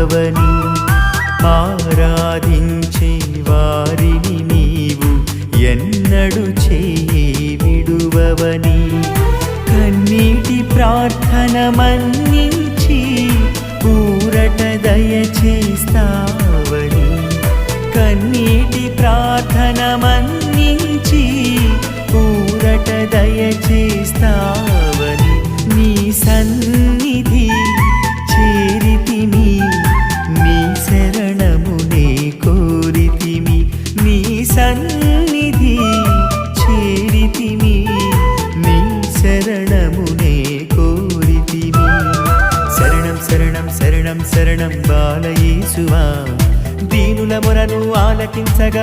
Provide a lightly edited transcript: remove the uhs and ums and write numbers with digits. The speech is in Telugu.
విడువవని ఆరాధించే వారిని నీవు ఎన్నడు చేయి విడువవని కన్నీటి ప్రార్థన మన్నించి ఊరట దయచేస్తావని కన్నీటి ప్రార్థన మన్నించి ఊరట దయచేస్తావని నీ సన్నిధి చేరితిమి నీ శరణమునే కోరితిమి నీ సన్నిధి చేరితిమి నీ శరణమునే కోరితిమి శరణం శరణం శరణం శరణం బాలయేసువా దీనుల మొరను ఆలకించగా